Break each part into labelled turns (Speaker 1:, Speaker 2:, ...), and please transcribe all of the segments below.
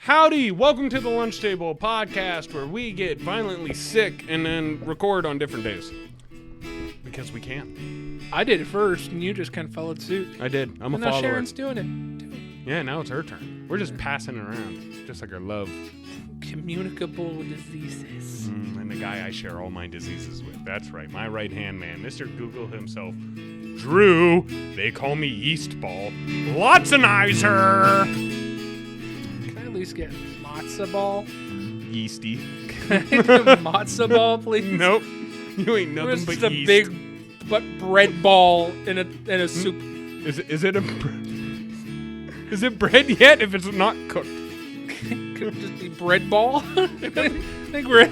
Speaker 1: Howdy! Welcome to the Lunch Table podcast where we get violently sick and then record on different days. Because we can.
Speaker 2: I did it first, and you just kind of followed suit.
Speaker 1: I did. I'm a
Speaker 2: and now
Speaker 1: follower.
Speaker 2: Sharon's doing it.
Speaker 1: Yeah, now it's her turn. We're just passing it around, just like our love.
Speaker 2: Communicable diseases.
Speaker 1: And the guy I share all my diseases with. That's right, my right-hand man, Mr. Google himself. Drew, they call me Yeast Ball. Lotsonizer!
Speaker 2: Can I at least get matzo ball?
Speaker 1: Yeasty.
Speaker 2: Can I get a matzo ball, please?
Speaker 1: Nope. You ain't nothing but
Speaker 2: just a
Speaker 1: yeast.
Speaker 2: big bread ball in a soup.
Speaker 1: Is it is it bread yet if it's not cooked?
Speaker 2: Could it just be bread ball? I think we're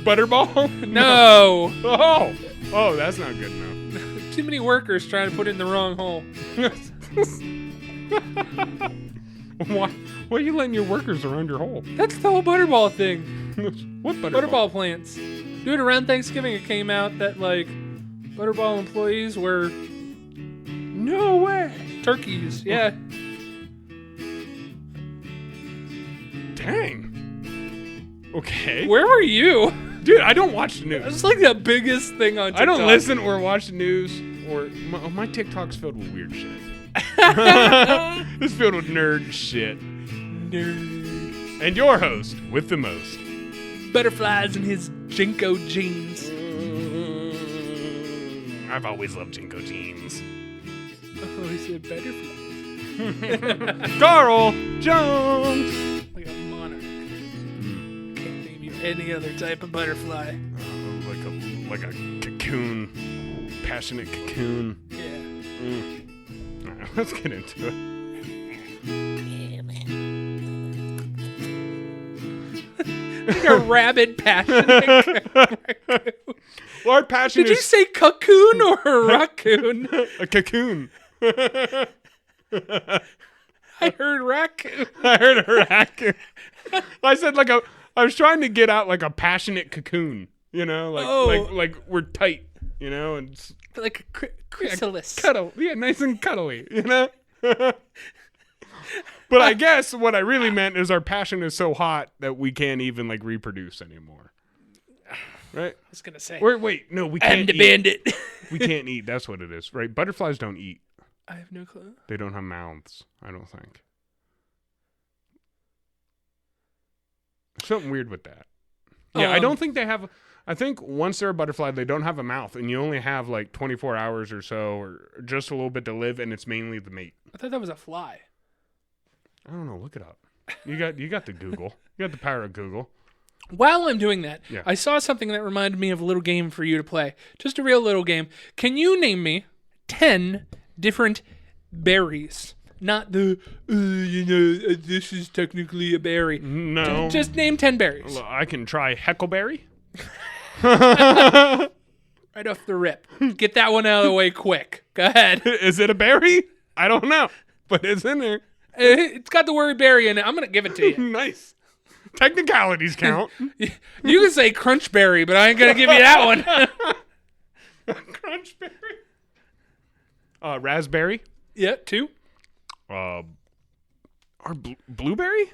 Speaker 1: Butterball?
Speaker 2: No.
Speaker 1: Oh, that's not good enough.
Speaker 2: Too many workers trying to put it in the wrong hole.
Speaker 1: Why are you letting your workers around your hole?
Speaker 2: That's the whole butterball thing.
Speaker 1: What butterball?
Speaker 2: Butterball plants. Dude, around Thanksgiving it came out that butterball employees were
Speaker 1: No way.
Speaker 2: turkeys. Yeah.
Speaker 1: Dang. Okay.
Speaker 2: Where were you?
Speaker 1: Dude, I don't watch the news.
Speaker 2: It's like the biggest thing on TikTok.
Speaker 1: I don't listen or watch the news or my TikTok's filled with weird shit. It's filled with nerd shit.
Speaker 2: Nerd.
Speaker 1: And your host with the most.
Speaker 2: Butterflies in his Jinko jeans.
Speaker 1: I've always loved Jinko jeans.
Speaker 2: Oh, he said butterflies.
Speaker 1: Carl Jones.
Speaker 2: Like a monarch. Can't name you any other type of butterfly.
Speaker 1: Like a cocoon. Passionate cocoon.
Speaker 2: Yeah.
Speaker 1: All right, let's get into it.
Speaker 2: Like a rabid passionate raccoon.
Speaker 1: Our passion
Speaker 2: Did
Speaker 1: is
Speaker 2: you say cocoon or a raccoon?
Speaker 1: a cocoon.
Speaker 2: I heard raccoon.
Speaker 1: I heard a raccoon. I said I was trying to get out like a passionate cocoon, you know, like we're tight, you know, and it's
Speaker 2: Like a chrysalis.
Speaker 1: cuddle, yeah, nice and cuddly, you know. But I guess what I really meant is our passion is so hot that we can't even reproduce anymore. Right?
Speaker 2: I was gonna say.
Speaker 1: Wait, no, we can't
Speaker 2: I'm the
Speaker 1: eat.
Speaker 2: bandit.
Speaker 1: We can't eat. That's what it is, right? Butterflies don't eat.
Speaker 2: I have no clue.
Speaker 1: They don't have mouths, I don't think. Something weird with that. Yeah, I don't think they have. I think once they're a butterfly, they don't have a mouth, and you only have 24 hours or so, or just a little bit to live, and it's mainly the mate.
Speaker 2: I thought that was a fly.
Speaker 1: I don't know. Look it up. You got the Google. You got the power of Google.
Speaker 2: While I'm doing that,
Speaker 1: Yeah.
Speaker 2: I saw something that reminded me of a little game for you to play. Just a real little game. Can you name me 10 different berries? Not the, this is technically a berry.
Speaker 1: No.
Speaker 2: Just name 10 berries.
Speaker 1: Well, I can try Heckleberry.
Speaker 2: Right off the rip. Get that one out of the way quick. Go ahead.
Speaker 1: Is it a berry? I don't know, but it's in there.
Speaker 2: It's got the word berry in it. I'm going to give it to you.
Speaker 1: Nice. Technicalities count.
Speaker 2: You can say crunchberry, but I ain't going to give you that one.
Speaker 1: Crunchberry. Raspberry.
Speaker 2: Yeah, 2.
Speaker 1: Blueberry?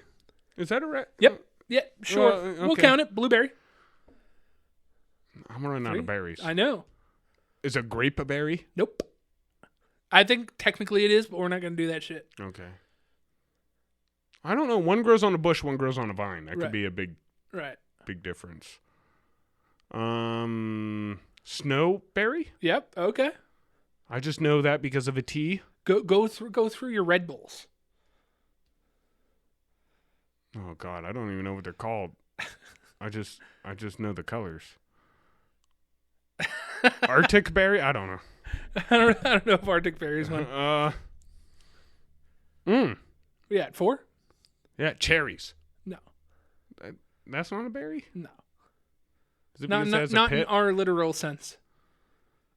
Speaker 1: Is that a
Speaker 2: Yep. Yeah, sure.
Speaker 1: okay.
Speaker 2: We'll count it. Blueberry.
Speaker 1: I'm running out
Speaker 2: 3.
Speaker 1: of berries.
Speaker 2: I know.
Speaker 1: Is a grape a berry?
Speaker 2: Nope. I think technically it is, but we're not going to do that shit.
Speaker 1: Okay. I don't know. One grows on a bush, one grows on a vine. That could
Speaker 2: Right.
Speaker 1: be a big difference. Snowberry?
Speaker 2: Yep. Okay.
Speaker 1: I just know that because of a T.
Speaker 2: Go through your Red Bulls.
Speaker 1: Oh God, I don't even know what they're called. I just know the colors. Arctic berry? I don't know.
Speaker 2: I don't know if Arctic berry is one. We at 4?
Speaker 1: Yeah, cherries.
Speaker 2: No.
Speaker 1: That's not a berry?
Speaker 2: No.
Speaker 1: Is it
Speaker 2: Not
Speaker 1: because it has a
Speaker 2: not in
Speaker 1: pit?
Speaker 2: our literal sense.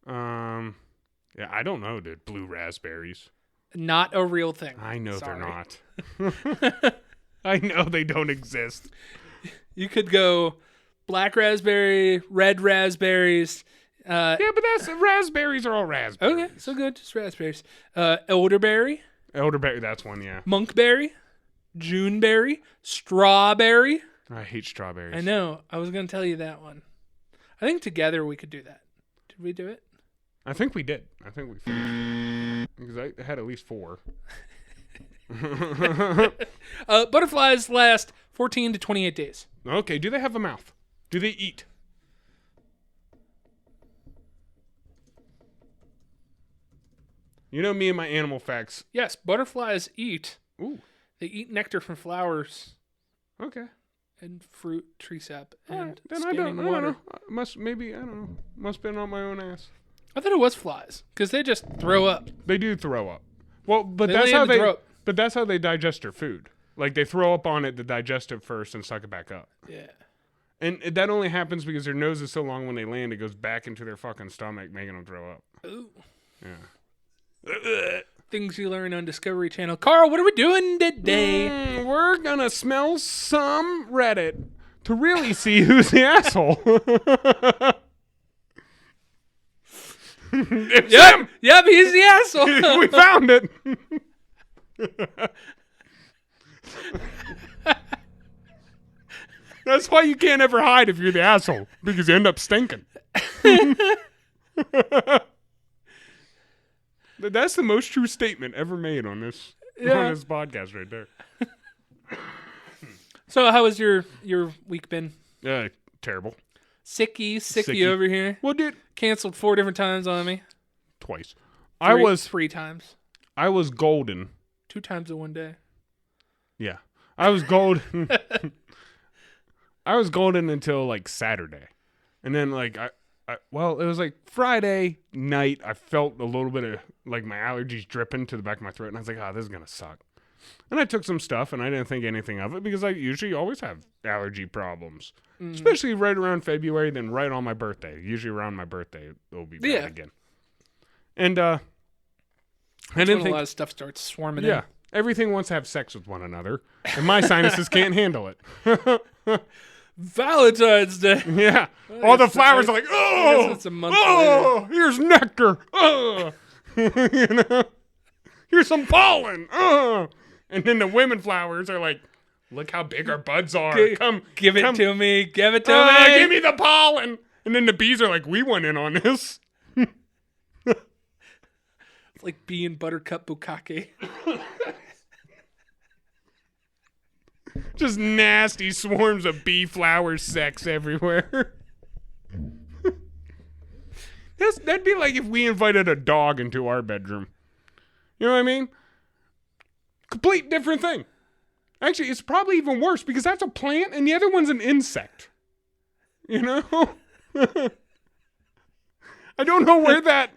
Speaker 1: Yeah, I don't know, dude. Blue raspberries.
Speaker 2: Not a real thing.
Speaker 1: I know
Speaker 2: Sorry.
Speaker 1: they're not. I know they don't exist.
Speaker 2: You could go black raspberry, red raspberries.
Speaker 1: Yeah, but raspberries are all raspberries.
Speaker 2: Okay, so good. Just raspberries. Elderberry.
Speaker 1: Elderberry, that's one, yeah.
Speaker 2: Monkberry. Juneberry, strawberry.
Speaker 1: I hate strawberries.
Speaker 2: I know. I was going to tell you that one. I think together we could do that. Did we do it?
Speaker 1: I think we did. I think we finished. Because I had at least 4.
Speaker 2: Butterflies last 14 to 28 days.
Speaker 1: Okay, do they have a mouth? Do they eat? You know me and my animal facts.
Speaker 2: Yes, butterflies eat.
Speaker 1: Ooh.
Speaker 2: They eat nectar from flowers.
Speaker 1: Okay.
Speaker 2: And fruit, tree sap, and
Speaker 1: Right, then I
Speaker 2: scanning
Speaker 1: don't
Speaker 2: water.
Speaker 1: know. Must have been on my own ass.
Speaker 2: I thought it was flies because they just throw up.
Speaker 1: They do throw up. Well, but
Speaker 2: They
Speaker 1: that's
Speaker 2: lay
Speaker 1: how
Speaker 2: in the
Speaker 1: they.
Speaker 2: throat.
Speaker 1: But that's how they digest their food. Like they throw up on it to digest it first and suck it back up.
Speaker 2: Yeah.
Speaker 1: And that only happens because their nose is so long when they land, it goes back into their fucking stomach, making them throw up.
Speaker 2: Ooh.
Speaker 1: Yeah.
Speaker 2: Things you learn on Discovery Channel. Carl, what are we doing today?
Speaker 1: We're gonna smell some Reddit to really see who's the asshole.
Speaker 2: Yep, he's the asshole.
Speaker 1: We found it. That's why you can't ever hide if you're the asshole, because you end up stinking. That's the most true statement ever made on this podcast right there.
Speaker 2: So how has your week been?
Speaker 1: Terrible.
Speaker 2: Sicky over here.
Speaker 1: Well, dude,
Speaker 2: Canceled 4 different times on me.
Speaker 1: twice.
Speaker 2: 3 times.
Speaker 1: I was golden.
Speaker 2: 2 times in one day.
Speaker 1: Yeah. I was golden. I was golden until like Saturday. And then like it was like Friday night. I felt a little bit of like my allergies dripping to the back of my throat. And I was like, this is going to suck. And I took some stuff and I didn't think anything of it because I usually always have allergy problems. Especially right around February, then right on my birthday. Usually around my birthday, it'll be bad again. And I didn't think
Speaker 2: a lot of stuff starts swarming in.
Speaker 1: Everything wants to have sex with one another. And my sinuses can't handle it.
Speaker 2: Valentine's Day.
Speaker 1: Yeah. All the flowers are like,
Speaker 2: I guess it's a month later.
Speaker 1: Here's nectar. You know? Here's some pollen. And then the women flowers are like, look how big our buds are.
Speaker 2: Give it to me. Give it to me.
Speaker 1: Give me the pollen. And then the bees are like, we went in on this.
Speaker 2: It's like bee and buttercup bukkake.
Speaker 1: Just nasty swarms of bee flower sex everywhere. That'd be like if we invited a dog into our bedroom. You know what I mean? Complete different thing. Actually, it's probably even worse because that's a plant and the other one's an insect. You know? I don't know where that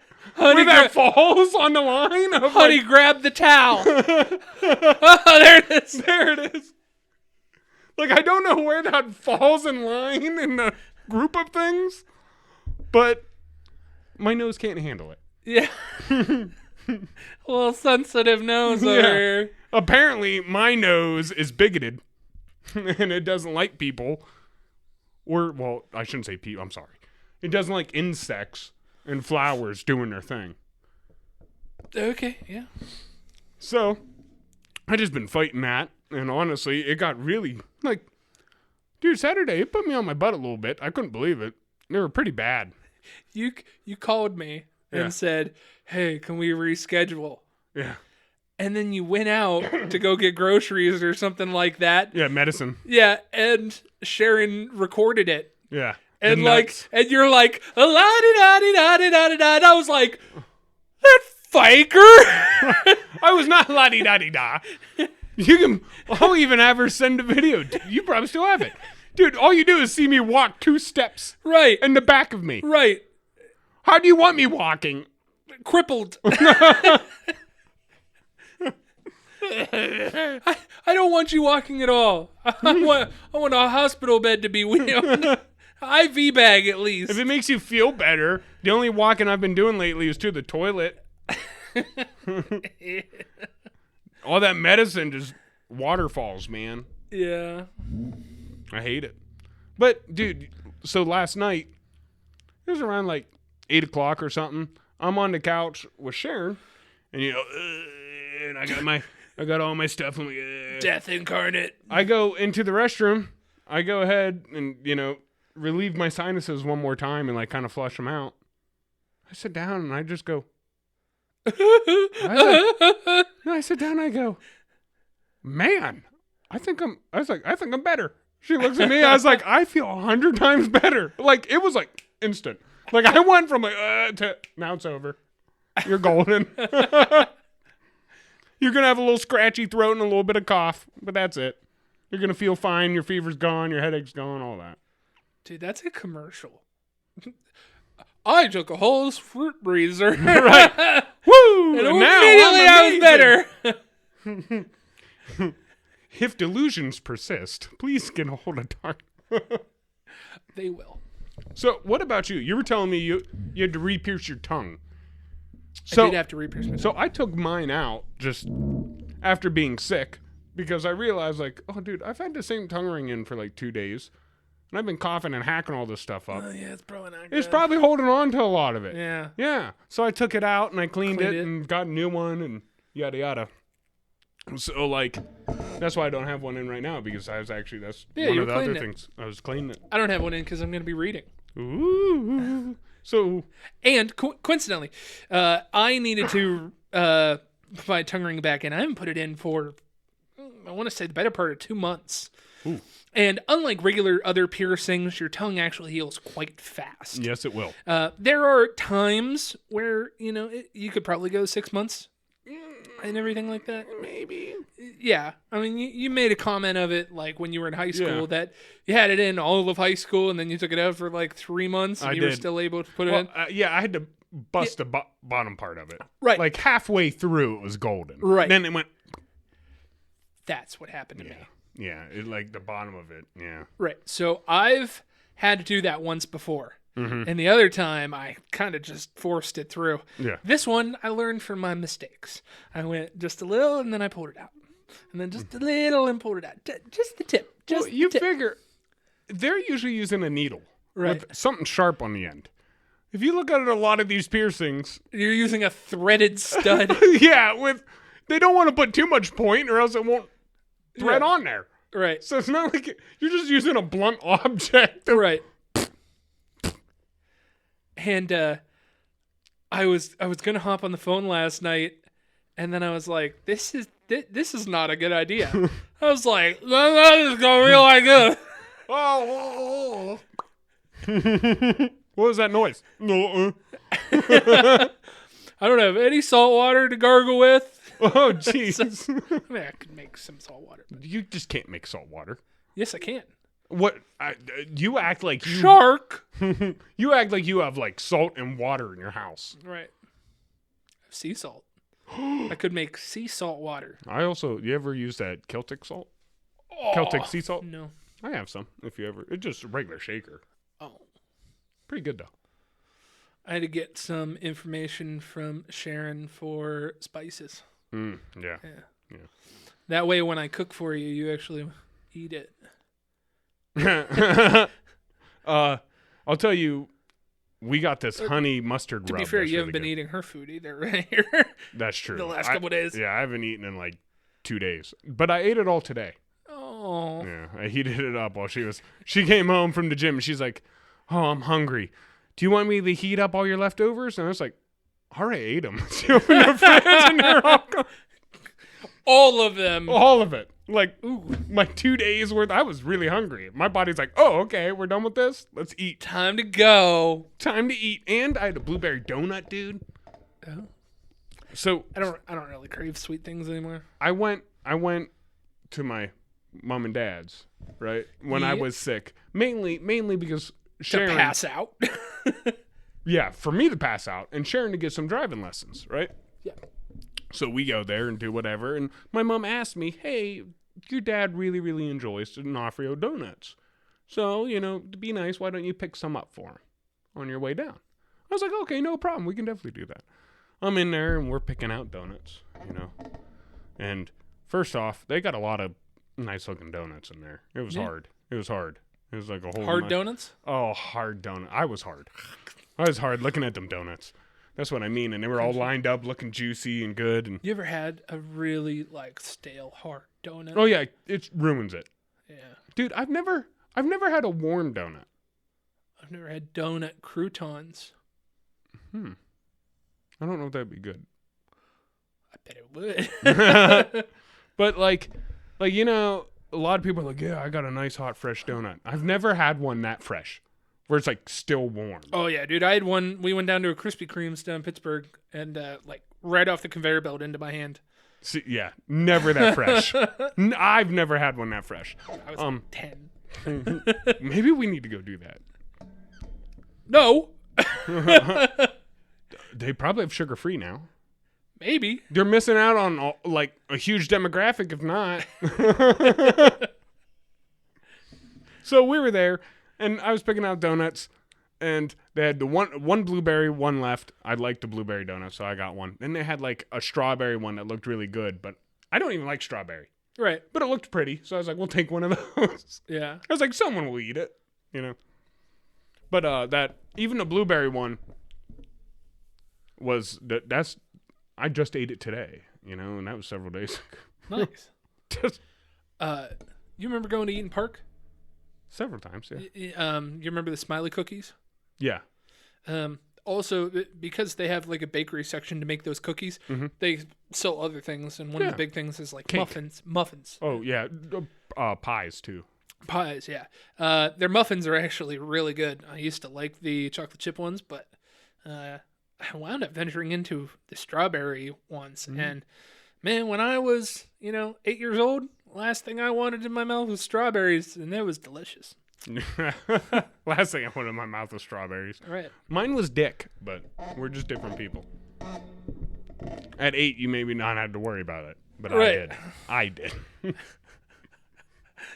Speaker 1: falls on the line.
Speaker 2: Honey, grab the towel. Oh, there it is.
Speaker 1: There it is. Like, I don't know where that falls in line in the group of things, but my nose can't handle it.
Speaker 2: Yeah. A little sensitive nose over here.
Speaker 1: Apparently, my nose is bigoted, and it doesn't like people. Well, I shouldn't say people. I'm sorry. It doesn't like insects and flowers doing their thing.
Speaker 2: Okay, yeah.
Speaker 1: So, I just been fighting that, and honestly, it got really, like, dude, Saturday, it put me on my butt a little bit. I couldn't believe it. They were pretty bad.
Speaker 2: You called me and said, hey, can we reschedule?
Speaker 1: Yeah.
Speaker 2: And then you went out to go get groceries or something like that.
Speaker 1: Yeah, medicine.
Speaker 2: Yeah, and Sharon recorded it.
Speaker 1: Yeah.
Speaker 2: And and you're like, la-di-da-di-da-di-da-di-da. And I was like, that faker.
Speaker 1: I was not la-di-da-di-da. I'll even have her send a video. You probably still have it. Dude, all you do is see me walk 2 steps.
Speaker 2: Right.
Speaker 1: In the back of me.
Speaker 2: Right.
Speaker 1: How do you want me walking?
Speaker 2: Crippled. I don't want you walking at all. I want a hospital bed to be wheeled. IV bag at least.
Speaker 1: If it makes you feel better, the only walking I've been doing lately is to the toilet. All that medicine just waterfalls, man.
Speaker 2: Yeah.
Speaker 1: I hate it. But, dude, so last night, it was around like 8 o'clock or something. I'm on the couch with Sharon, and and I got my I got all my stuff. I'm like,
Speaker 2: Death incarnate.
Speaker 1: I go into the restroom. I go ahead and, relieve my sinuses one more time and, like, kind of flush them out. I sit down and I just go. I sit down and I go, man, I think I'm better. She looks at me. I was like, I feel 100 times better. Like, it was like instant. Like, I went from like, to now it's over. You're golden. You're going to have a little scratchy throat and a little bit of cough, but that's it. You're going to feel fine. Your fever's gone. Your headache's gone, all that.
Speaker 2: Dude, that's a commercial. I took a whole fruit breezer.
Speaker 1: Right. Woo!
Speaker 2: And
Speaker 1: now
Speaker 2: immediately I was better.
Speaker 1: If delusions persist, please get a hold of Dark.
Speaker 2: They will.
Speaker 1: So, what about you? You were telling me you had to re-pierce your tongue.
Speaker 2: I did have to re-pierce my tongue.
Speaker 1: So I took mine out just after being sick because I realized, like, oh, dude, I've had the same tongue ring in for like 2 days. And I've been coughing and hacking all this stuff up.
Speaker 2: Oh, yeah, it's probably not good.
Speaker 1: It's probably holding on to a lot of it.
Speaker 2: Yeah.
Speaker 1: Yeah. So I took it out and I cleaned it and got a new one and yada yada. So, like, that's why I don't have one in right now because I was actually, that's one of the other things. I was cleaning it.
Speaker 2: I don't have one in because I'm going to be reading.
Speaker 1: Ooh. So.
Speaker 2: And coincidentally, I needed to put my tongue ring back in. I haven't put it in for, I want to say, the better part of 2 months.
Speaker 1: Ooh.
Speaker 2: And unlike regular other piercings, your tongue actually heals quite fast.
Speaker 1: Yes, it will.
Speaker 2: There are times where, you could probably go 6 months and everything like that.
Speaker 1: Maybe.
Speaker 2: Yeah. I mean, you made a comment of it, like, when you were in high school, that you had it in all of high school, and then you took it out for, like, 3 months, and you were still able to put it in.
Speaker 1: Yeah, I had to bust the bottom part of it.
Speaker 2: Right.
Speaker 1: Like, halfway through, it was golden.
Speaker 2: Right.
Speaker 1: Then it went.
Speaker 2: That's what happened to me.
Speaker 1: Yeah, like the bottom of it, yeah.
Speaker 2: Right. So I've had to do that once before. Mm-hmm. And the other time, I kind of just forced it through.
Speaker 1: Yeah.
Speaker 2: This one, I learned from my mistakes. I went just a little, and then I pulled it out. And then just a little, and pulled it out. Just the tip. Just
Speaker 1: you
Speaker 2: the tip.
Speaker 1: figure, they're usually using a needle.
Speaker 2: Right.
Speaker 1: With something sharp on the end. If you look at a lot of these piercings.
Speaker 2: You're using a threaded stud.
Speaker 1: Yeah, they don't want to put too much point or else it won't thread on there.
Speaker 2: Right.
Speaker 1: So it's not like you're just using a blunt object.
Speaker 2: Right. And I was gonna hop on the phone last night, and then I was like, this is not a good idea. I was like, that is gonna be like good.
Speaker 1: Oh. What was that noise? No.
Speaker 2: I don't have any salt water to gargle with.
Speaker 1: Oh, jeez.
Speaker 2: I mean, I could make some salt water.
Speaker 1: You just can't make salt water.
Speaker 2: Yes, I can.
Speaker 1: What? You act like you...
Speaker 2: Shark!
Speaker 1: You act like you have, like, salt and water in your house.
Speaker 2: Right. Sea salt. I could make sea salt water.
Speaker 1: You ever use that Celtic salt? Celtic sea salt?
Speaker 2: No.
Speaker 1: I have some, if you ever... It's just a regular shaker.
Speaker 2: Oh.
Speaker 1: Pretty good, though.
Speaker 2: I had to get some information from Sharon for spices.
Speaker 1: Yeah.
Speaker 2: That way, when I cook for you, you actually eat it.
Speaker 1: I'll tell you, we got this honey mustard rub.
Speaker 2: To be fair, you haven't been eating her food either right here.
Speaker 1: That's true.
Speaker 2: The last couple days.
Speaker 1: Yeah, I haven't eaten in like 2 days. But I ate it all today.
Speaker 2: Oh.
Speaker 1: Yeah, I heated it up while she came home from the gym and she's like, oh, I'm hungry. Do you want me to heat up all your leftovers? And I was like, I already ate them. She opened the fridge and they're all gone.
Speaker 2: All of them.
Speaker 1: All of it. Like, ooh, my 2 days worth. I was really hungry. My body's like, oh, okay, we're done with this. Let's eat.
Speaker 2: Time to go.
Speaker 1: Time to eat. And I had a blueberry donut, dude.
Speaker 2: Oh.
Speaker 1: So
Speaker 2: I don't really crave sweet things anymore.
Speaker 1: I went to my mom and dad's, right? When I was sick. Mainly because Sharon
Speaker 2: to pass out.
Speaker 1: Yeah, for me to pass out and Sharon to get some driving lessons, right?
Speaker 2: Yeah.
Speaker 1: So we go there and do whatever. And my mom asked me, hey, your dad really, really enjoys D'Onofrio donuts. So, to be nice, why don't you pick some up for him on your way down? I was like, okay, no problem. We can definitely do that. I'm in there and we're picking out donuts, And first off, they got a lot of nice looking donuts in there. It was hard. It was hard. It was like a whole
Speaker 2: hard donuts?
Speaker 1: Oh, hard donut. I was hard. I was hard looking at them donuts. That's what I mean. And they were all lined up, looking juicy and good. And
Speaker 2: You ever had a really like stale hard donut?
Speaker 1: oh yeah, it ruins it.
Speaker 2: Yeah.
Speaker 1: Dude, I've never had a warm donut.
Speaker 2: I've never had donut croutons.
Speaker 1: I don't know if that'd be good.
Speaker 2: I bet it would.
Speaker 1: But like you know, a lot of people are like, yeah, I got a nice hot fresh donut. I've never had one that fresh, where it's like still warm.
Speaker 2: Oh yeah, dude. I had one. We went down to a Krispy Kreme's down in Pittsburgh, and like right off the conveyor belt into my hand.
Speaker 1: See, yeah, never that fresh. I've never had one that fresh.
Speaker 2: I was like 10.
Speaker 1: Maybe we need to go do that.
Speaker 2: No.
Speaker 1: They probably have sugar free now.
Speaker 2: Maybe.
Speaker 1: They're missing out on like a huge demographic if not. So we were there, and I was picking out donuts, and they had the one blueberry, one left. I liked the blueberry donut, so I got one. Then they had like a strawberry one that looked really good, but I don't even like strawberry.
Speaker 2: Right.
Speaker 1: But it looked pretty, so I was like, we'll take one of those.
Speaker 2: Yeah.
Speaker 1: I was like, someone will eat it, you know. But that even the blueberry one was that's I just ate it today, you know, and that was several days ago.
Speaker 2: Nice.
Speaker 1: Just
Speaker 2: You remember going to Eaton Park?
Speaker 1: several times, yeah.
Speaker 2: You remember the Smiley cookies?
Speaker 1: Yeah.
Speaker 2: Also, because they have like a bakery section to make those cookies, they sell other things, and one of the big things is like
Speaker 1: Cake.
Speaker 2: muffins.
Speaker 1: Oh, yeah. Pies, too.
Speaker 2: Pies, yeah. Their muffins are actually really good. I used to like the chocolate chip ones, but I wound up venturing into the strawberry ones. And man, when I was, 8 years old, last thing I wanted in my mouth was strawberries, and it was delicious.
Speaker 1: Last thing I wanted in my mouth was strawberries.
Speaker 2: Right.
Speaker 1: Mine was dick, but we're just different people. At 8, you maybe not had to worry about it, but
Speaker 2: Right.
Speaker 1: I did.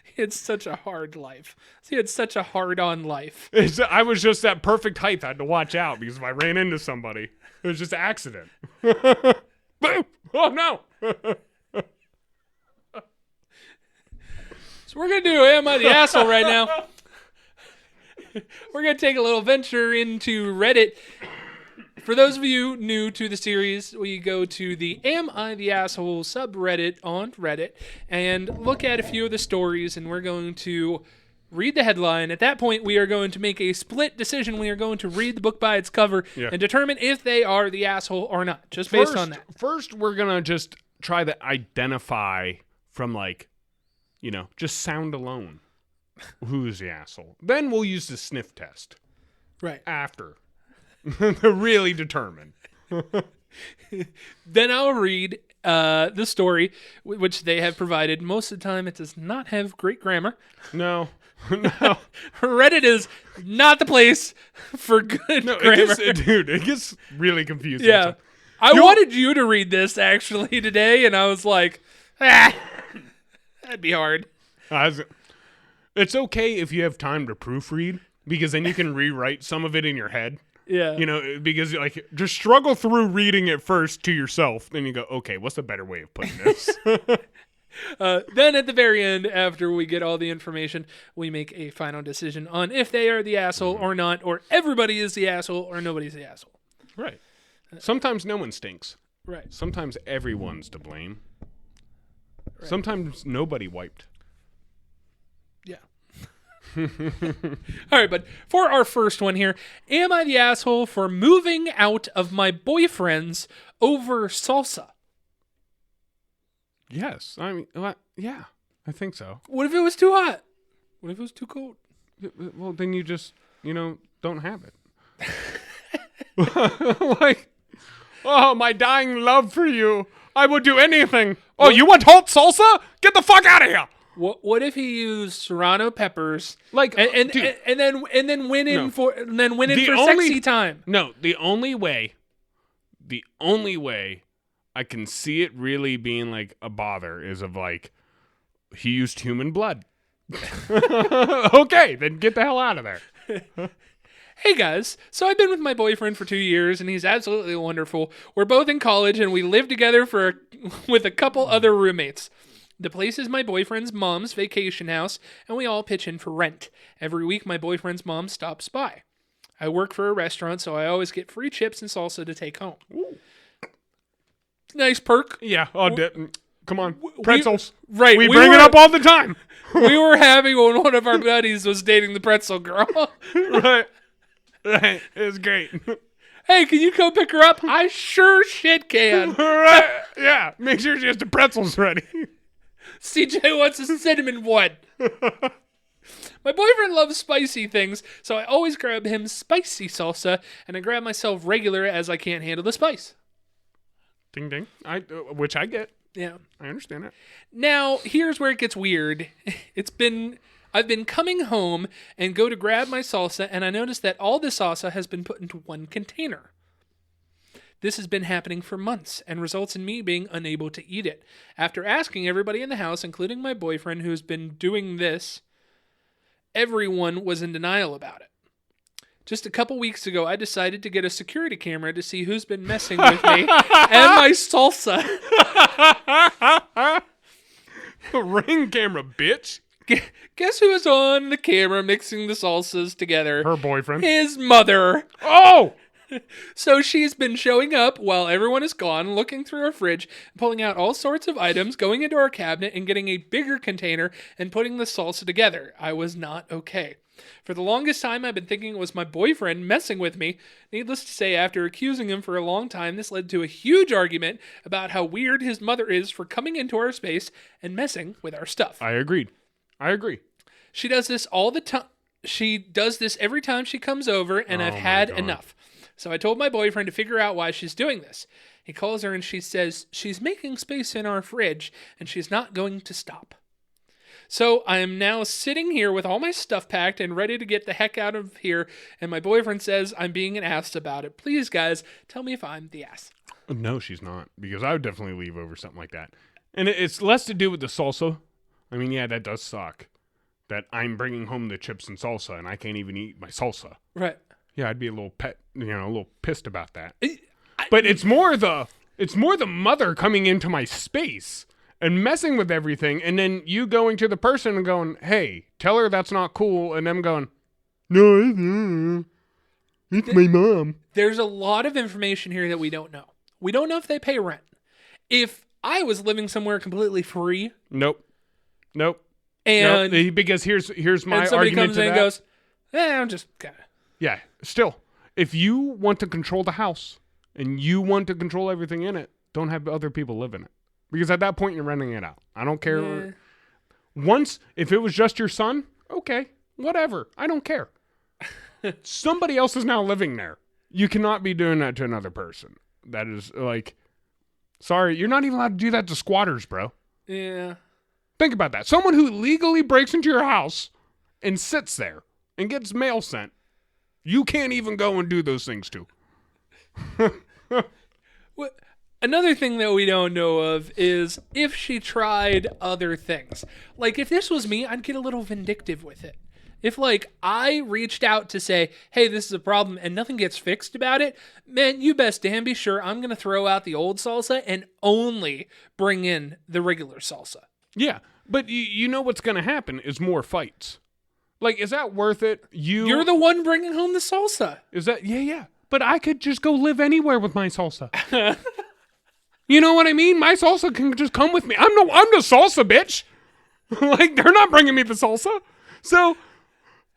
Speaker 2: He had such a hard life. He had such a hard-on life.
Speaker 1: I was just that perfect height. I had to watch out because if I ran into somebody, it was just an accident. Boom! Oh, no!
Speaker 2: So we're going to do Am I the Asshole right now. We're going to take a little venture into Reddit. For those of you new to the series, we go to the Am I the Asshole subreddit on Reddit and look at a few of the stories, and we're going to read the headline. At that point, we are going to make a split decision. We are going to read the book by its cover and determine if they are the asshole or not, just based on that.
Speaker 1: First, we're going to just try to identify from, just sound alone who's the asshole. Then we'll use the sniff test.
Speaker 2: Right.
Speaker 1: After. To really determine.
Speaker 2: Then I'll read the story, which they have provided. Most of the time, it does not have great grammar.
Speaker 1: No.
Speaker 2: Reddit is not the place for good grammar.
Speaker 1: It gets really confusing.
Speaker 2: Yeah. I wanted you to read this, actually, today, and I was like, that'd be hard.
Speaker 1: It's okay if you have time to proofread, because then you can rewrite some of it in your head.
Speaker 2: Yeah.
Speaker 1: Because just struggle through reading it first to yourself. Then you go, okay, what's a better way of putting this?
Speaker 2: Then at the very end, after we get all the information, we make a final decision on if they are the asshole or not, or everybody is the asshole or nobody's the asshole.
Speaker 1: Right. Sometimes no one stinks.
Speaker 2: Right.
Speaker 1: Sometimes everyone's to blame. Right. Sometimes nobody wiped.
Speaker 2: Yeah. All right, but for our first one here, am I the asshole for moving out of my boyfriend's over salsa?
Speaker 1: Yes. I mean, yeah, I think so.
Speaker 2: What if it was too hot? What if it was too cold?
Speaker 1: Well, then you just, don't have it. Oh, my dying love for you. I would do anything. Oh, you want hot salsa? Get the fuck out of here.
Speaker 2: What if he used serrano peppers,
Speaker 1: dude,
Speaker 2: and then went in for sexy time?
Speaker 1: No, the only way I can see it really being like a bother is of he used human blood. Okay, then get the hell out of there.
Speaker 2: Hey guys, so I've been with my boyfriend for 2 years, and he's absolutely wonderful. We're both in college, and we live together with a couple other roommates. The place is my boyfriend's mom's vacation house, and we all pitch in for rent. Every week, my boyfriend's mom stops by. I work for a restaurant, so I always get free chips and salsa to take home.
Speaker 1: Ooh.
Speaker 2: Nice perk.
Speaker 1: Yeah. Oh, come on. Pretzels.
Speaker 2: Right.
Speaker 1: We bring it up all the time.
Speaker 2: We were having when one of our buddies was dating the pretzel girl.
Speaker 1: Right. Right. It was great.
Speaker 2: Hey, can you come pick her up? I sure shit can.
Speaker 1: Right. Yeah. Make sure she has the pretzels ready.
Speaker 2: CJ wants a cinnamon one. My boyfriend loves spicy things, so I always grab him spicy salsa, and I grab myself regular as I can't handle the spice.
Speaker 1: Ding ding. Which I get.
Speaker 2: Yeah.
Speaker 1: I understand it.
Speaker 2: Now, here's where it gets weird. I've been coming home and go to grab my salsa, and I notice that all the salsa has been put into one container. This has been happening for months and results in me being unable to eat it. After asking everybody in the house, including my boyfriend who's been doing this, everyone was in denial about it. Just a couple weeks ago, I decided to get a security camera to see who's been messing with me and my salsa.
Speaker 1: Ring camera, bitch.
Speaker 2: Guess who was on the camera mixing the salsas together?
Speaker 1: Her boyfriend.
Speaker 2: His mother.
Speaker 1: Oh!
Speaker 2: So she's been showing up while everyone is gone, looking through our fridge, pulling out all sorts of items, going into our cabinet, and getting a bigger container and putting the salsa together. I was not okay. For the longest time, I've been thinking it was my boyfriend messing with me. Needless to say, after accusing him for a long time, this led to a huge argument about how weird his mother is for coming into our space and messing with our stuff.
Speaker 1: I agree.
Speaker 2: She does this all the time. She does this every time she comes over, and I've had enough. So I told my boyfriend to figure out why she's doing this. He calls her and she says she's making space in our fridge, and she's not going to stop. So I am now sitting here with all my stuff packed and ready to get the heck out of here, and my boyfriend says I'm being an ass about it. Please, guys, tell me if I'm the ass.
Speaker 1: No, she's not, because I would definitely leave over something like that. And it's less to do with the salsa. I mean, yeah, that does suck. That I'm bringing home the chips and salsa, and I can't even eat my salsa.
Speaker 2: Right.
Speaker 1: Yeah, I'd be a little a little pissed about that. But it's more the mother coming into my space and messing with everything, and then you going to the person and going, "Hey, tell her that's not cool," and them going, "No, it's my mom." There's
Speaker 2: a lot of information here that we don't know. We don't know if they pay rent. If I was living somewhere completely free,
Speaker 1: nope.
Speaker 2: And
Speaker 1: because here's my
Speaker 2: and somebody
Speaker 1: argument
Speaker 2: comes
Speaker 1: to
Speaker 2: in
Speaker 1: that.
Speaker 2: and goes, I'm just kind of.
Speaker 1: Yeah, still, if you want to control the house and you want to control everything in it, don't have other people live in it. Because at that point, you're renting it out. I don't care. Yeah. Once, if it was just your son, okay, whatever. I don't care. Somebody else is now living there. You cannot be doing that to another person. That is like, sorry, you're not even allowed to do that to squatters, bro.
Speaker 2: Yeah.
Speaker 1: Think about that. Someone who legally breaks into your house and sits there and gets mail sent, you can't even go and do those things to.
Speaker 2: Another thing that we don't know of is if she tried other things. Like, if this was me, I'd get a little vindictive with it. If, like, I reached out to say, hey, this is a problem, and nothing gets fixed about it, man, you best damn be sure I'm going to throw out the old salsa and only bring in the regular salsa.
Speaker 1: Yeah, but you know what's going to happen is more fights. Like, is that worth it?
Speaker 2: You're the one bringing home the salsa.
Speaker 1: Is that? Yeah. But I could just go live anywhere with my salsa. You know what I mean? My salsa can just come with me. I'm the salsa bitch. Like, they're not bringing me the salsa. So,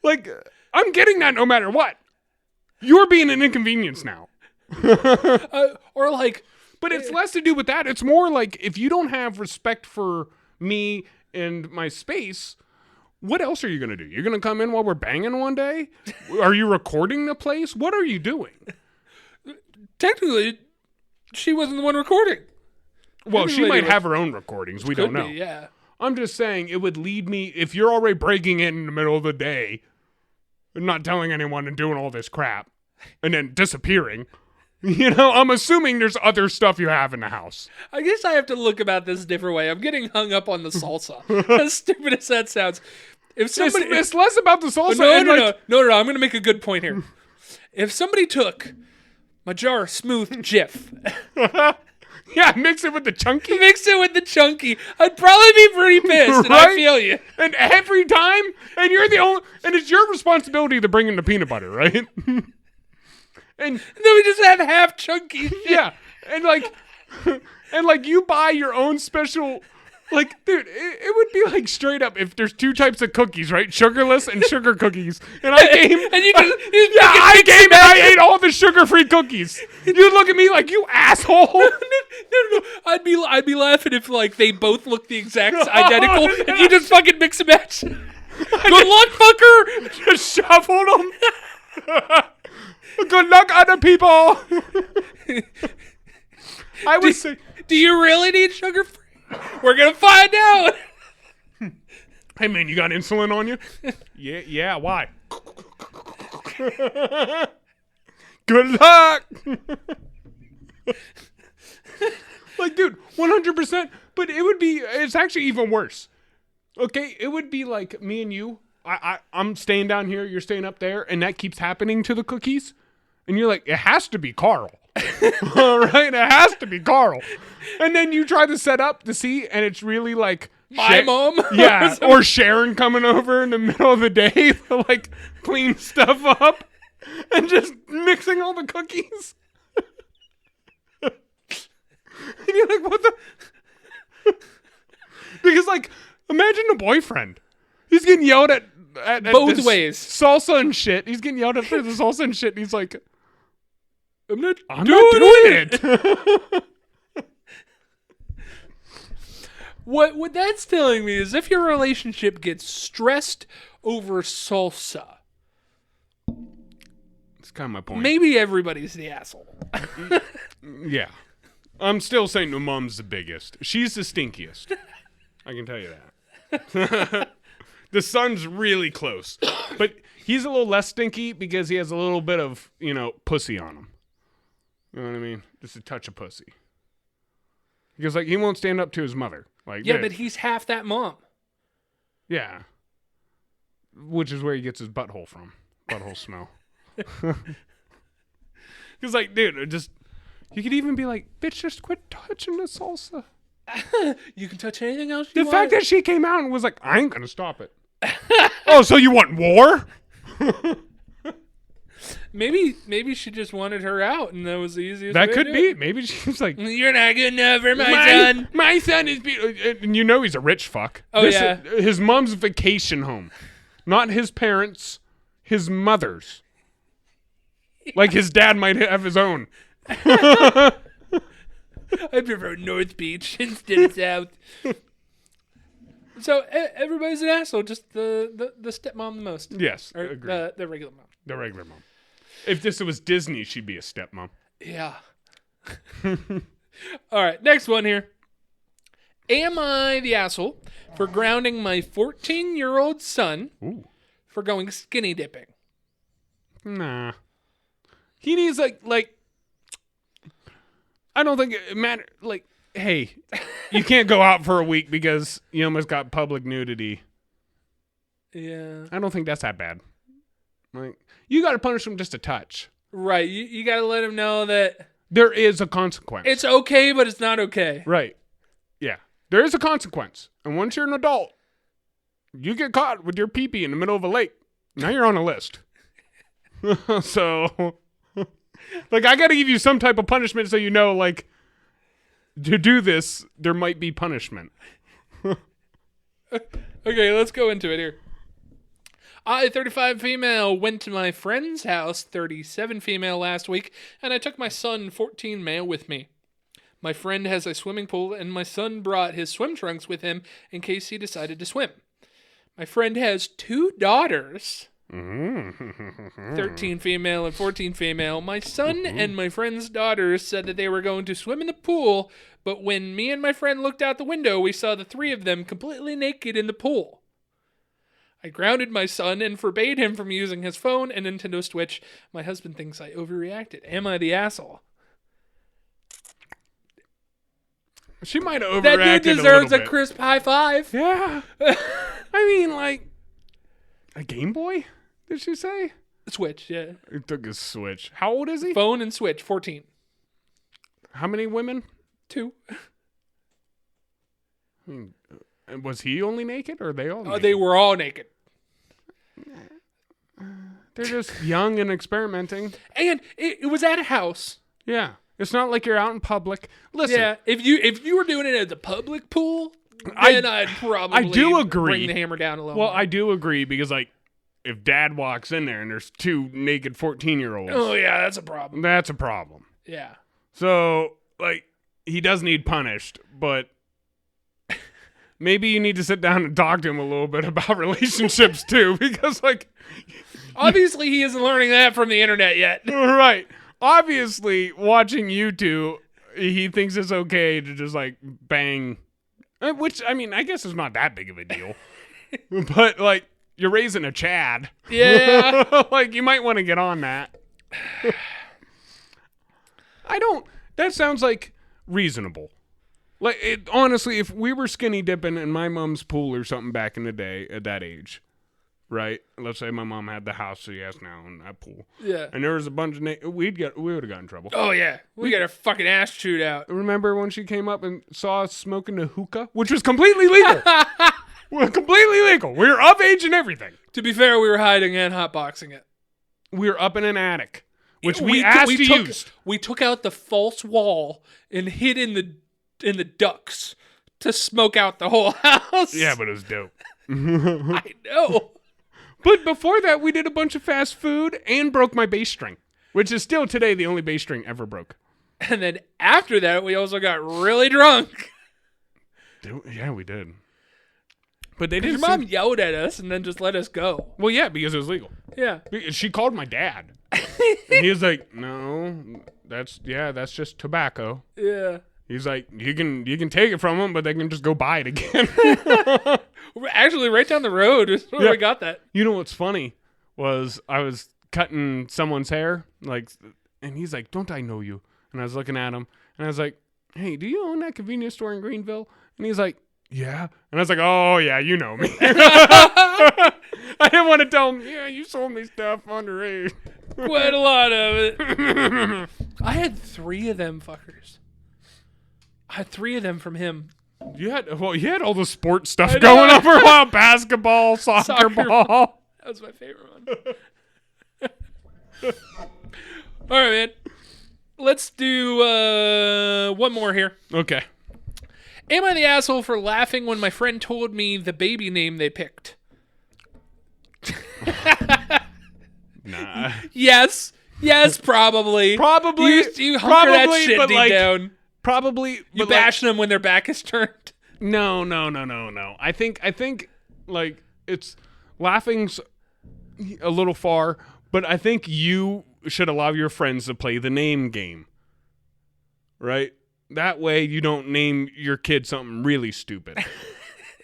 Speaker 1: like, I'm getting that no matter what. You're being an inconvenience now.
Speaker 2: Or like,
Speaker 1: but it's less to do with that. It's more like, if you don't have respect for me and my space, what else are you going to do? You're going to come in while we're banging one day? Are you recording the place? What are you doing?
Speaker 2: Technically, she wasn't the one recording.
Speaker 1: Well, she might have her own recordings. We don't know.
Speaker 2: Yeah.
Speaker 1: I'm just saying it would lead me, if you're already breaking in the middle of the day and not telling anyone and doing all this crap and then disappearing, I'm assuming there's other stuff you have in the house.
Speaker 2: I guess I have to look about this a different way. I'm getting hung up on the salsa. As stupid as that sounds. It's
Speaker 1: less about the salsa.
Speaker 2: No. I'm going to make a good point here. If somebody took my jar of smooth Jif
Speaker 1: Yeah, mix it with the chunky.
Speaker 2: Mix it with the chunky. I'd probably be pretty pissed, and I feel you.
Speaker 1: And every time, and you're the only, and it's your responsibility to bring in the peanut butter, right? And
Speaker 2: then we just have half chunky shit.
Speaker 1: Yeah, and like you buy your own special. Like, dude, it would be like straight up if there's two types of cookies, right? Sugarless and sugar cookies. And I came,
Speaker 2: and you
Speaker 1: I came and I ate all the sugar-free cookies. You look at me like, you asshole.
Speaker 2: No. I'd be laughing if like they both look the exact identical, and you just fucking mix and match. Good luck, fucker.
Speaker 1: Just shuffled them. Good luck, other people. I would say,
Speaker 2: do you really need sugar-free? We're gonna find out.
Speaker 1: Hey man, you got insulin on you? Yeah. Why? Good luck. Like, dude, 100%. But it's actually even worse. Okay, it would be like me and you. I'm staying down here, you're staying up there, and that keeps happening to the cookies. And you're like, it has to be Carl. All right, it has to be Carl. And then you try to set up to see, and it's really like
Speaker 2: my mom.
Speaker 1: Yeah, or Sharon coming over in the middle of the day to like clean stuff up and just mixing all the cookies. And you're like, what the? Because like, imagine a boyfriend. He's getting yelled at
Speaker 2: both ways.
Speaker 1: Salsa and shit. He's getting yelled at for the salsa and shit. And he's like, I'm not doing it.
Speaker 2: What that's telling me is if your relationship gets stressed over salsa,
Speaker 1: that's kind of my point.
Speaker 2: Maybe everybody's the asshole.
Speaker 1: Yeah. I'm still saying the mom's the biggest. She's the stinkiest. I can tell you that. The son's really close. But he's a little less stinky because he has a little bit of, pussy on him. You know what I mean? Just a touch of pussy. Because, like, he won't stand up to his mother. Like,
Speaker 2: yeah, but he's half that mom.
Speaker 1: Yeah. Which is where he gets his butthole from. Butthole smell. Because, like, dude, you could even be like, bitch, just quit touching the salsa.
Speaker 2: You can touch anything else you
Speaker 1: want.
Speaker 2: The
Speaker 1: fact that she came out and was like, I ain't going to stop it. Oh, so you want war?
Speaker 2: Maybe she just wanted her out, and that was the easiest.
Speaker 1: That could be. Maybe she was like,
Speaker 2: "You're not good enough for my son.
Speaker 1: My son is and he's a rich fuck.
Speaker 2: Oh yeah,
Speaker 1: his mom's vacation home, not his parents, his mother's. Like his dad might have his own.
Speaker 2: I prefer North Beach instead of South. So everybody's an asshole. Just the stepmom the most.
Speaker 1: Yes,
Speaker 2: or
Speaker 1: agreed.
Speaker 2: The regular mom.
Speaker 1: The regular mom. If this was Disney, she'd be a stepmom.
Speaker 2: Yeah. All right, next one here. Am I the asshole for grounding my 14-year-old son for going skinny dipping?
Speaker 1: Nah. He needs like I don't think it matters. Like, hey, you can't go out for a week because you almost got public nudity.
Speaker 2: Yeah.
Speaker 1: I don't think that's that bad. Like, you got to punish him just a touch.
Speaker 2: Right. You got to let him know that
Speaker 1: there is a consequence.
Speaker 2: It's okay, but it's not okay.
Speaker 1: Right. Yeah. There is a consequence. And once you're an adult, you get caught with your pee-pee in the middle of a lake. Now you're on a list. So, like, I got to give you some type of punishment so you know, like, to do this, there might be punishment.
Speaker 2: Okay, let's go into it here. I, 35 female, went to my friend's house, 37 female, last week, and I took my son, 14 male, with me. My friend has a swimming pool, and my son brought his swim trunks with him in case he decided to swim. My friend has 2 daughters, 13 female and 14 female. My son and my friend's daughters said that they were going to swim in the pool, but when me and my friend looked out the window, we saw the 3 of them completely naked in the pool. I grounded my son and forbade him from using his phone and Nintendo Switch. My husband thinks I overreacted. Am I the asshole?
Speaker 1: She might have overreacted.
Speaker 2: That dude deserves a crisp high five.
Speaker 1: Yeah. I mean, like, a Game Boy, did she say?
Speaker 2: Switch, yeah.
Speaker 1: He took his Switch. How old is he?
Speaker 2: Phone and Switch, 14.
Speaker 1: How many women?
Speaker 2: 2.
Speaker 1: Was he only naked, or are they all naked?
Speaker 2: They were all naked.
Speaker 1: They're just young and experimenting.
Speaker 2: And it was at a house.
Speaker 1: Yeah. It's not like you're out in public. Listen.
Speaker 2: Yeah, if you were doing it at the public pool, then I'd probably
Speaker 1: I do agree.
Speaker 2: bring the hammer down a little
Speaker 1: Well,
Speaker 2: more.
Speaker 1: I do agree because, like, if dad walks in there and there's 2 naked 14-year-olds.
Speaker 2: Oh, yeah, that's a problem.
Speaker 1: That's a problem.
Speaker 2: Yeah.
Speaker 1: So, like, he does need punished, but maybe you need to sit down and talk to him a little bit about relationships, too, because, like...
Speaker 2: Obviously, he isn't learning that from the internet yet.
Speaker 1: Right. Obviously, watching you two, he thinks it's okay to just, like, bang... Which, I mean, I guess it's not that big of a deal. But, like, you're raising a Chad.
Speaker 2: Yeah.
Speaker 1: Like, you might want to get on that. That sounds, like, reasonable. Like, honestly, if we were skinny dipping in my mom's pool or something back in the day at that age, right? Let's say my mom had the house she has now in that pool.
Speaker 2: Yeah.
Speaker 1: And there was a bunch of... we would have gotten in trouble.
Speaker 2: Oh, yeah. We got a fucking ass chewed out.
Speaker 1: Remember when she came up and saw us smoking a hookah? Which was completely legal. We're completely legal. We were of age and everything.
Speaker 2: To be fair, we were hiding and hotboxing it.
Speaker 1: We were up in an attic, which we asked to use.
Speaker 2: We took out the false wall and hid in the ducts to smoke out the whole house.
Speaker 1: Yeah, but it was dope.
Speaker 2: I know.
Speaker 1: But before that, we did a bunch of fast food and broke my bass string, which is still today the only bass string ever broke.
Speaker 2: And then after that, we also got really drunk.
Speaker 1: Yeah, we did. But they didn't.
Speaker 2: Your mom yelled at us and then just let us go.
Speaker 1: Well, yeah, because it was legal.
Speaker 2: Yeah.
Speaker 1: She called my dad. And he was like, "No, that's just tobacco."
Speaker 2: Yeah.
Speaker 1: He's like, you can take it from them, but they can just go buy it again.
Speaker 2: Actually, right down the road is where we got that.
Speaker 1: You know what's funny was I was cutting someone's hair, like, and he's like, "Don't I know you?" And I was looking at him, and I was like, "Hey, do you own that convenience store in Greenville?" And he's like, "Yeah." And I was like, "Oh yeah, you know me." I didn't want to tell him, "Yeah, you sold me stuff underage."
Speaker 2: Quite a lot of it. I had 3 of them fuckers. I had 3 of them from him.
Speaker 1: You had all the sports stuff going on for a while. Basketball, soccer ball.
Speaker 2: That was my favorite one. All right, man. Let's do one more here.
Speaker 1: Okay.
Speaker 2: Am I the asshole for laughing when my friend told me the baby name they picked?
Speaker 1: Nah.
Speaker 2: Yes, probably.
Speaker 1: Probably.
Speaker 2: You hunker that shit
Speaker 1: but
Speaker 2: deep
Speaker 1: like,
Speaker 2: down.
Speaker 1: Probably.
Speaker 2: You bashing them when their back is turned.
Speaker 1: No. I think like it's laughing's a little far, but I think you should allow your friends to play the name game. Right? That way you don't name your kid something really stupid.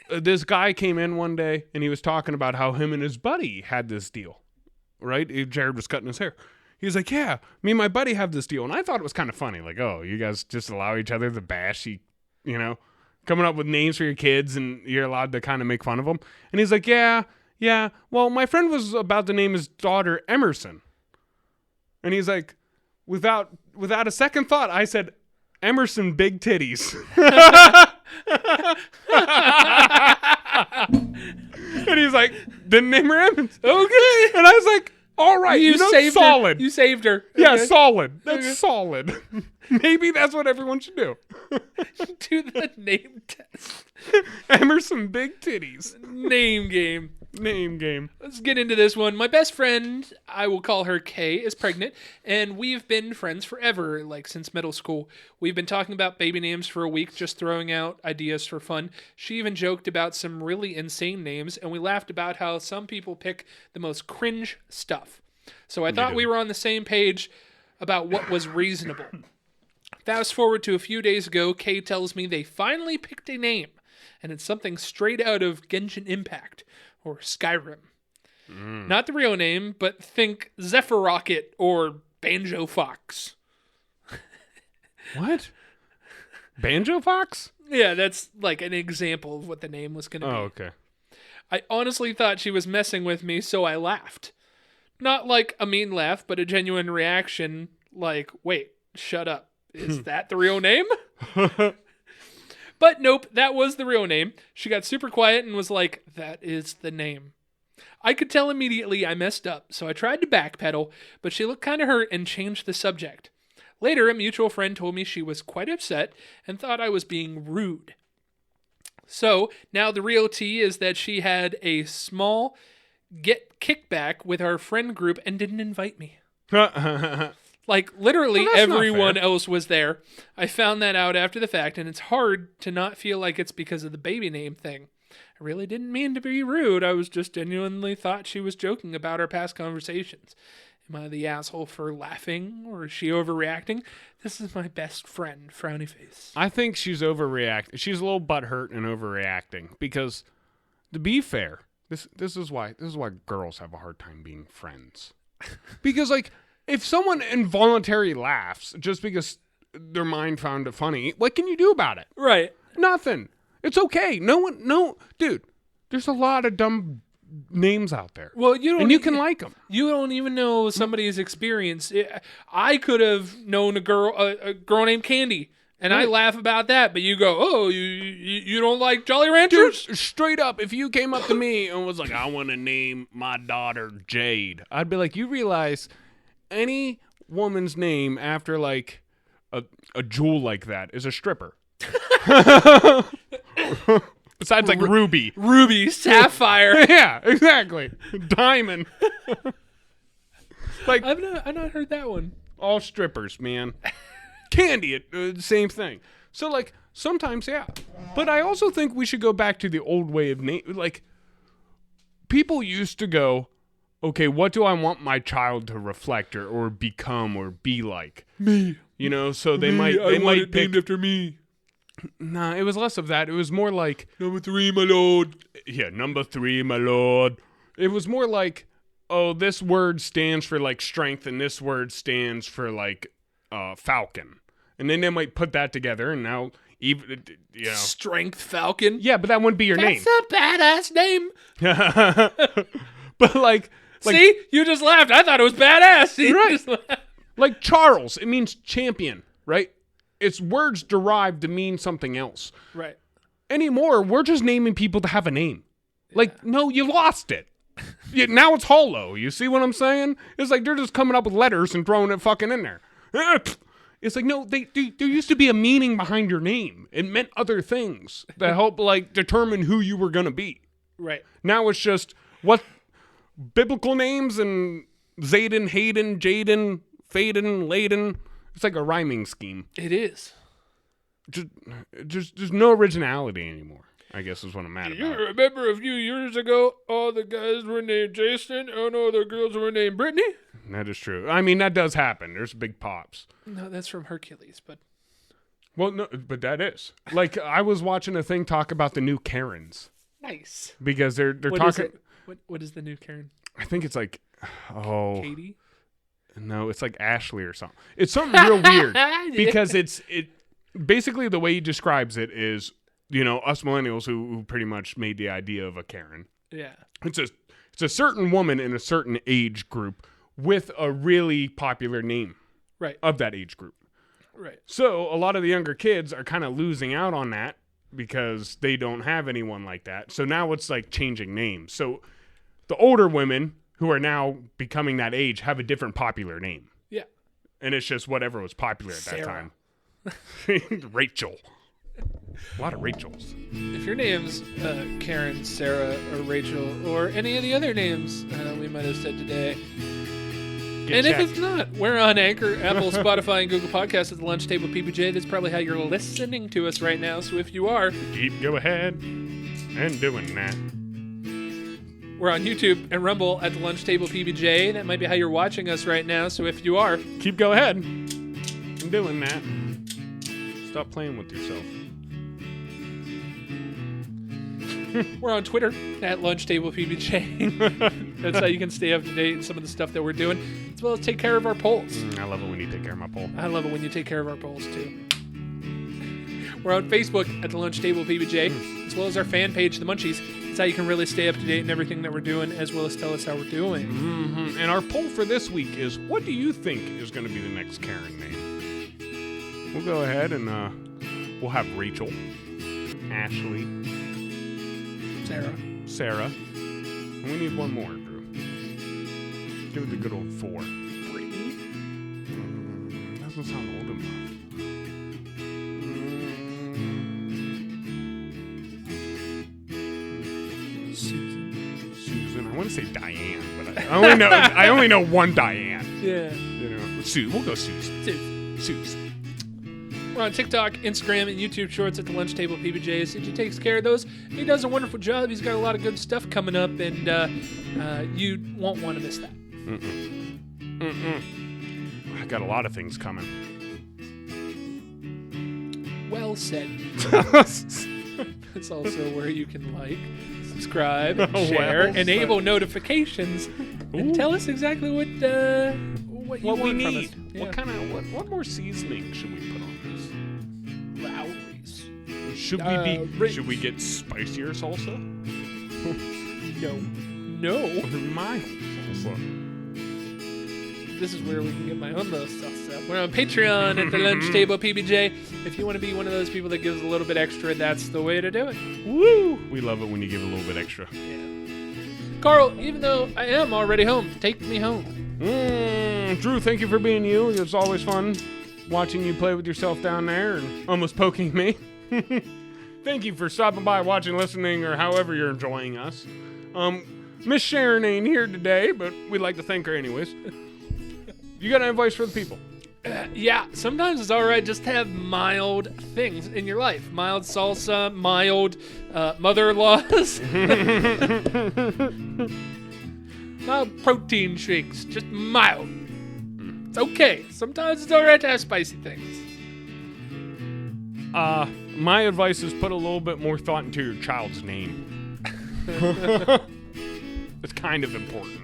Speaker 1: This guy came in one day and he was talking about how him and his buddy had this deal. Right? Jared was cutting his hair. He was like, "Yeah, me and my buddy have this deal." And I thought it was kind of funny. Like, oh, you guys just allow each other to bash, coming up with names for your kids and you're allowed to kind of make fun of them. And he's like, yeah. Well, my friend was about to name his daughter Emerson. And he's like, without a second thought, I said, "Emerson Big Titties." And he's like, "Didn't name her Emerson." Okay. And I was like, all right,
Speaker 2: saved
Speaker 1: solid.
Speaker 2: Her. You saved her.
Speaker 1: Yeah,
Speaker 2: okay.
Speaker 1: Solid. That's solid. Maybe that's what everyone should do.
Speaker 2: Do the name test.
Speaker 1: Emerson Big Titties.
Speaker 2: Name game. Let's get into this one. My best friend, I will call her Kay, is pregnant, and we've been friends forever, like since middle school. We've been talking about baby names for a week, just throwing out ideas for fun. She even joked about some really insane names, and we laughed about how some people pick the most cringe stuff. So I thought we were on the same page about what was reasonable. Fast forward to a few days ago, Kay tells me they finally picked a name, and it's something straight out of Genshin Impact. Or Skyrim. Not the real name, but think Zephyr Rocket or Banjo Fox.
Speaker 1: What? Banjo Fox?
Speaker 2: Yeah, that's like an example of what the name was going to be.
Speaker 1: Oh, okay.
Speaker 2: I honestly thought she was messing with me, so I laughed. Not like a mean laugh, but a genuine reaction like, wait, shut up. Is that the real name? But nope, that was the real name. She got super quiet and was like, that is the name. I could tell immediately I messed up, so I tried to backpedal, but she looked kind of hurt and changed the subject. Later, a mutual friend told me she was quite upset and thought I was being rude. So, now the real tea is that she had a small kickback with our friend group and didn't invite me. Like, literally
Speaker 1: Well,
Speaker 2: everyone else was there. I found that out after the fact, and it's hard to not feel like it's because of the baby name thing. I really didn't mean to be rude. I was just genuinely thought she was joking about our past conversations. Am I the asshole for laughing, or is she overreacting? This is my best friend, frowny face.
Speaker 1: I think she's overreacting. She's a little butthurt and overreacting because, to be fair, this is why girls have a hard time being friends. Because like, if someone involuntarily laughs just because their mind found it funny, what can you do about it?
Speaker 2: Right.
Speaker 1: Nothing. It's okay. Dude, there's a lot of dumb names out there.
Speaker 2: Well, you
Speaker 1: can like them.
Speaker 2: You don't even know somebody's experience. I could have known a girl named Candy, and I laugh about that. But you go, oh, you don't like Jolly Ranchers?
Speaker 1: Dude, straight up, if you came up to me and was like, I want to name my daughter Jade, I'd be like, you realize any woman's name after like a jewel like that is a stripper. Besides like Ruby,
Speaker 2: Sapphire.
Speaker 1: Yeah, exactly. Diamond. Like
Speaker 2: I've not heard that one.
Speaker 1: All strippers, man. Candy, same thing. So like sometimes, yeah. But I also think we should go back to the old way of name. Like people used to go, okay, what do I want my child to reflect or become or be like?
Speaker 2: Me.
Speaker 1: You know, so they might
Speaker 2: pick
Speaker 1: named
Speaker 2: after me.
Speaker 1: Nah, it was less of that. It was more like
Speaker 2: Number 3, my lord.
Speaker 1: Yeah, number 3, my lord. It was more like, oh, this word stands for like strength and this word stands for like falcon. And then they might put that together and now even
Speaker 2: Strength Falcon.
Speaker 1: Yeah, but that wouldn't be your name.
Speaker 2: That's a badass name.
Speaker 1: But like
Speaker 2: see, you just laughed. I thought it was badass. You
Speaker 1: right.
Speaker 2: just laughed.
Speaker 1: Like Charles, it means champion, right? It's words derived to mean something else.
Speaker 2: Right.
Speaker 1: Anymore, we're just naming people to have a name. Yeah. Like, no, you lost it. Now it's hollow. You see what I'm saying? It's like they're just coming up with letters and throwing it fucking in there. It's like, no, there used to be a meaning behind your name. It meant other things that help, like, determine who you were going to be.
Speaker 2: Right.
Speaker 1: Now it's just what biblical names and Zayden, Hayden, Jaden, Faden, Layden. It's like a rhyming scheme.
Speaker 2: It is.
Speaker 1: Just there's no originality anymore, I guess is what I'm mad about.
Speaker 2: You remember a few years ago, all the guys were named Jason and all the girls were named Brittany?
Speaker 1: That is true. I mean, that does happen. There's big pops.
Speaker 2: No, that's from Hercules, but...
Speaker 1: Well, no, but that is. Like, I was watching a thing talk about the new Karens.
Speaker 2: Nice.
Speaker 1: Because they're
Speaker 2: what
Speaker 1: talking...
Speaker 2: Is it? What is the new Karen?
Speaker 1: I think it's like... Oh...
Speaker 2: Katie?
Speaker 1: No, it's like Ashley or something. It's something real weird because it basically the way he describes it is, you know, us millennials who pretty much made the idea of a Karen.
Speaker 2: Yeah.
Speaker 1: It's a certain woman in a certain age group with a really popular name.
Speaker 2: Right.
Speaker 1: Of that age group.
Speaker 2: Right.
Speaker 1: So a lot of the younger kids are kind of losing out on that because they don't have anyone like that. So now it's like changing names. So the older women who are now becoming that age have a different popular name.
Speaker 2: Yeah.
Speaker 1: And it's just whatever was popular at
Speaker 2: Sarah.
Speaker 1: that time. Rachel. A lot of Rachels.
Speaker 2: If your name's Karen, Sarah, or Rachel, or any of the other names we might have said today.
Speaker 1: Get
Speaker 2: If
Speaker 1: checked.
Speaker 2: it's not, we're on Anchor, Apple, Spotify, and Google Podcasts at the Lunch Table PBJ. That's probably how you're listening to us right now. So if you are,
Speaker 1: Go ahead and doing that.
Speaker 2: we're on YouTube and Rumble at the Lunch Table PBJ. That might be how you're watching us right now. So if you are,
Speaker 1: Go ahead and doing that. Stop playing with yourself.
Speaker 2: we're on Twitter at Lunch Table PBJ. That's how you can stay up to date with some of the stuff that we're doing, as well as take care of our polls.
Speaker 1: I love it when you take care of my poll.
Speaker 2: I love it when you take care of our polls too. We're on Facebook at the Lunch Table PBJ, as well as our fan page, The Munchies. That's how you can really stay up to date in everything that we're doing, as well as tell us how we're doing.
Speaker 1: Mm-hmm. And our poll for this week is, what do you think is going to be the next Karen name? We'll go ahead and We'll have Rachel, Ashley, Sarah. And we need one more, Drew. Give it the good old 4.
Speaker 2: Brittany?
Speaker 1: Doesn't sound old enough. Susan. I want to say Diane, but I only know one Diane.
Speaker 2: Yeah.
Speaker 1: We'll go Susan. Susan.
Speaker 2: We're on TikTok, Instagram, and YouTube Shorts at the Lunch Table PBJs. CJ takes care of those. He does a wonderful job. He's got a lot of good stuff coming up, and you won't want to miss that.
Speaker 1: I got a lot of things coming.
Speaker 2: Well said. It's also where you can like, subscribe, share, enable notifications, and tell us exactly what you want
Speaker 1: we
Speaker 2: from
Speaker 1: need.
Speaker 2: us. Yeah.
Speaker 1: What more seasoning should we put on this?
Speaker 2: Rowdies.
Speaker 1: Should we get spicier salsa?
Speaker 2: No.
Speaker 1: Or mild salsa?
Speaker 2: This is where we can get my own little stuff. We're on Patreon at the Lunch Table PBJ. If you want to be one of those people that gives a little bit extra, that's the way to do it.
Speaker 1: Woo! We love it when you give a little bit extra.
Speaker 2: Yeah. Carl, even though I am already home, take me home.
Speaker 1: Drew, thank you for being you. It was always fun watching you play with yourself down there and almost poking me. Thank you for stopping by, watching, listening, or however you're enjoying us. Miss Sharon ain't here today, but we'd like to thank her anyways. You got any advice for the people?
Speaker 2: Yeah, sometimes it's all right just to have mild things in your life. Mild salsa, mild mother-in-laws. Mild protein shakes, just mild. It's okay. Sometimes it's all right to have spicy things.
Speaker 1: My advice is put a little bit more thought into your child's name. It's kind of important.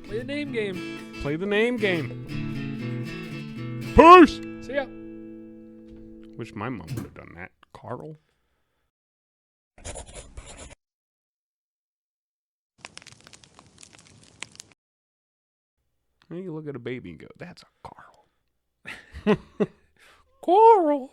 Speaker 2: Play the name game.
Speaker 1: Play the name game. Peace!
Speaker 2: See ya.
Speaker 1: Wish my mom would have done that. Carl? You look at a baby and go, that's a Carl.
Speaker 2: Coral.